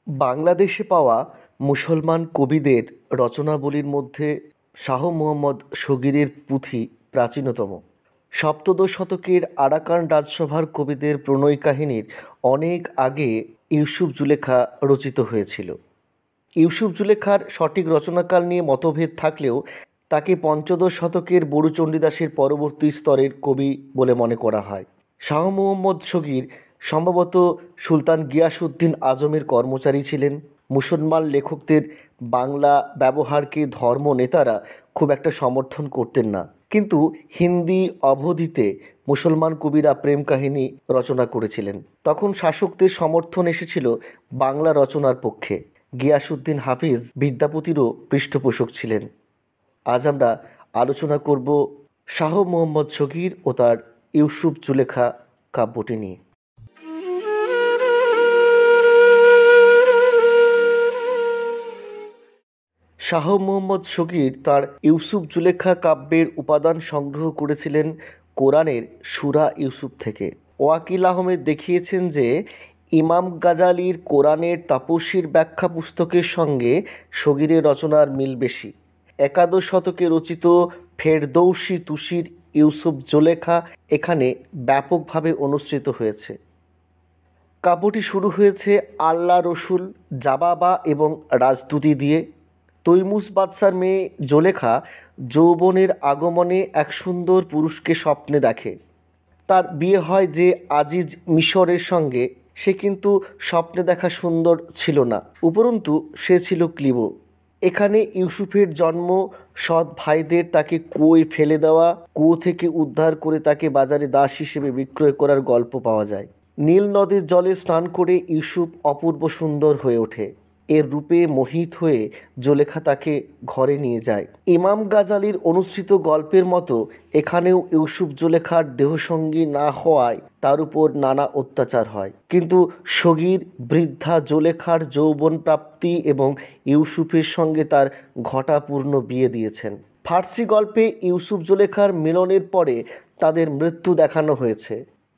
বাংলাদেশে পাওয়া মুসলমান কবিদের রচনাবলীর মধ্যে শাহ মোহাম্মদ শগীরের পুঁথি প্রাচীনতম। সপ্তদশ শতকের আরাকান রাজসভার কবিদের প্রণয় কাহিনীর অনেক আগে ইউসুফ জুলেখা রচিত হয়েছিল। ইউসুফ জুলেখার সঠিক রচনাকাল নিয়ে মতভেদ থাকলেও তাকে পঞ্চদশ শতকের বড়ু চণ্ডীদাসের পরবর্তী স্তরের কবি বলে মনে করা হয়। শাহ মোহাম্মদ শগীর সম্ভবত সুলতান গিয়াসউদ্দিন আজমের কর্মচারী ছিলেন। মুসলমান লেখকদের বাংলা ব্যবহারকে ধর্ম নেতারা খুব একটা সমর্থন করতেন না, কিন্তু হিন্দি অবধিতে মুসলমান কবিরা প্রেম কাহিনী রচনা করেছিলেন। তখন শাসকদের সমর্থন এসেছিল বাংলা রচনার পক্ষে। গিয়াসউদ্দিন হাফিজ বিদ্যাপতিরও পৃষ্ঠপোষক ছিলেন। আজ আমরা আলোচনা করব শাহ মোহাম্মদ শগীর ও তার ইউসুফ জুলেখা কাব্যটি নিয়ে। শাহ মোহাম্মদ শগীর তার ইউসুফ জুলেখা কাব্যের উপাদান সংগ্রহ করেছিলেন কোরআনের সূরা ইউসুফ থেকে। ওয়াকিল আহমেদ দেখিয়েছেন যে ইমাম গাজালির কোরআনের তাপসীর ব্যাখ্যা পুস্তকের সঙ্গে শগীরের রচনার মিল বেশি। একাদশ শতকে রচিত ফেরদৌসি তুসির ইউসুফ জুলেখা এখানে ব্যাপকভাবে অনুসৃত হয়েছে। কাব্যটি শুরু হয়েছে আল্লাহ রসুল, জাবাবা এবং রাজদূতি দিয়ে। তৈমুস বাদশার মেয়ে জুলেখা যৌবনের আগমনে এক সুন্দর পুরুষকে স্বপ্নে দেখে। তার বিয়ে হয় যে আজিজ মিশরের সঙ্গে, সে কিন্তু স্বপ্নে দেখা সুন্দর ছিল না, উপরন্তু সে ছিল ক্লীব। এখানে ইউসুফের জন্ম, সৎ ভাইদের তাকে কুয়োয় ফেলে দেওয়া, কুয়ো থেকে উদ্ধার করে তাকে বাজারে দাস হিসেবে বিক্রয় করার গল্প পাওয়া যায়। নীল নদের জলে স্নান করে ইউসুফ অপূর্ব সুন্দর হয়ে ওঠে। এর রূপে মোহিত হয়ে জুলেখা তাকে ঘরে নিয়ে যায়। ইমাম গাজালির অনুসৃত গল্পের মতো এখানেও ইউসুফ জুলেখার দেহসঙ্গী না হওয়ায় তার উপর নানা অত্যাচার হয়, কিন্তু শগীর বৃদ্ধা জুলেখার যৌবন প্রাপ্তি এবং ইউসুফের সঙ্গে তার ঘটাপূর্ণ বিয়ে দিয়েছেন। ফার্সি গল্পে ইউসুফ জুলেখার মিলনের পরে তাদের মৃত্যু দেখানো হয়েছে,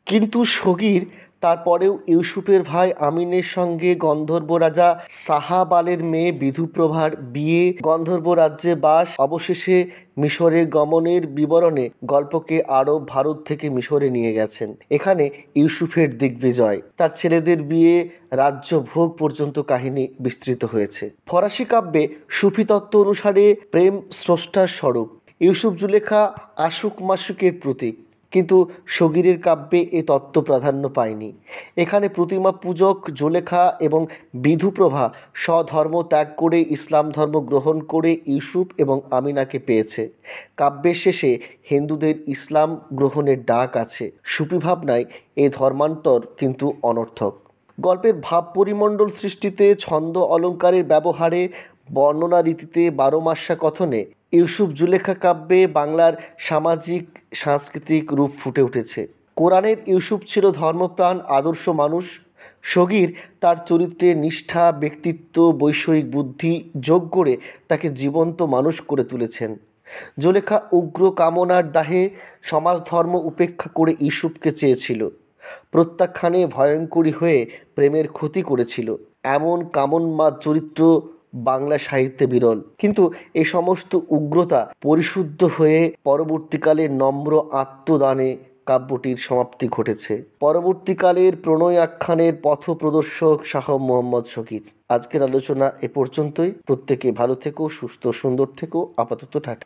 কিন্তু শগীর তারপরেও ইউসুফের ভাই আমিনের সঙ্গে গন্ধর্ব রাজা সাহাবালের মেয়ে বিধুপ্রভার বিয়ে, গন্ধর্ব রাজ্যে বাস, অবশেষে মিশরে গমনের বিবরণে গল্পকে আরব ভারত থেকে মিশরে নিয়ে গেছেন। এখানে ইউসুফের দিগ্বিজয়, তার ছেলেদের বিয়ে, রাজ্য ভোগ পর্যন্ত কাহিনী বিস্তৃত হয়েছে। ফরাসি কাব্যে সুফি তত্ত্ব অনুসারে প্রেম স্রষ্টার স্বরূপ। ইউসুফ জুলেখা আশুক মাশুকের প্রতীক, কিন্তু শগীরের কাব্যে এ তত্ত্ব প্রাধান্য পায়নি। এখানে প্রতিমা পূজক জুলেখা এবং বিধুপ্রভা স্বধর্ম ত্যাগ করে ইসলাম ধর্ম গ্রহণ করে ইউসুফ এবং আমিনাকে পেয়েছে। কাব্যের শেষে হিন্দুদের ইসলাম গ্রহণের ডাক আছে। সুফি ভাবনায় এই ধর্মান্তর কিন্তু অনর্থক। গল্পের ভাব পরিমণ্ডল সৃষ্টিতে, ছন্দ অলঙ্কারের ব্যবহারে, বর্ণনা রীতিতে, বারোমাস্যা কথনে ইউসুফ জুলেখা কাব্যে বাংলার সামাজিক সাংস্কৃতিক রূপ ফুটে উঠেছে। কোরআনের ইউসুফ ছিল ধর্মপ্রাণ আদর্শ মানুষ। শগীর তার চরিত্রে নিষ্ঠা, ব্যক্তিত্ব, বৈষয়িক বুদ্ধি যোগ করে তাকে জীবন্ত মানুষ করে তুলেছেন। জুলেখা উগ্র কামনার দাহে সমাজ ধর্ম উপেক্ষা করে ইউসুফকে চেয়েছিল। প্রত্যাখ্যানে ভয়ঙ্করী হয়ে প্রেমের ক্ষতি করেছিল। এমন কামনমাদ চরিত্র বাংলা সাহিত্যে বিরল, কিন্তু এ সমস্ত উগ্রতা পরিশুদ্ধ হয়ে পরবর্তীকালে নম্র আত্মদানে কাব্যটির সমাপ্তি ঘটেছে। পরবর্তীকালের প্রণয় আখ্যানের পথ প্রদর্শক শাহ মোহাম্মদ শগীর। আজকের আলোচনা এ পর্যন্তই। প্রত্যেকে ভালো থেকো, সুস্থ সুন্দর থেকো। আপাতত টাটা।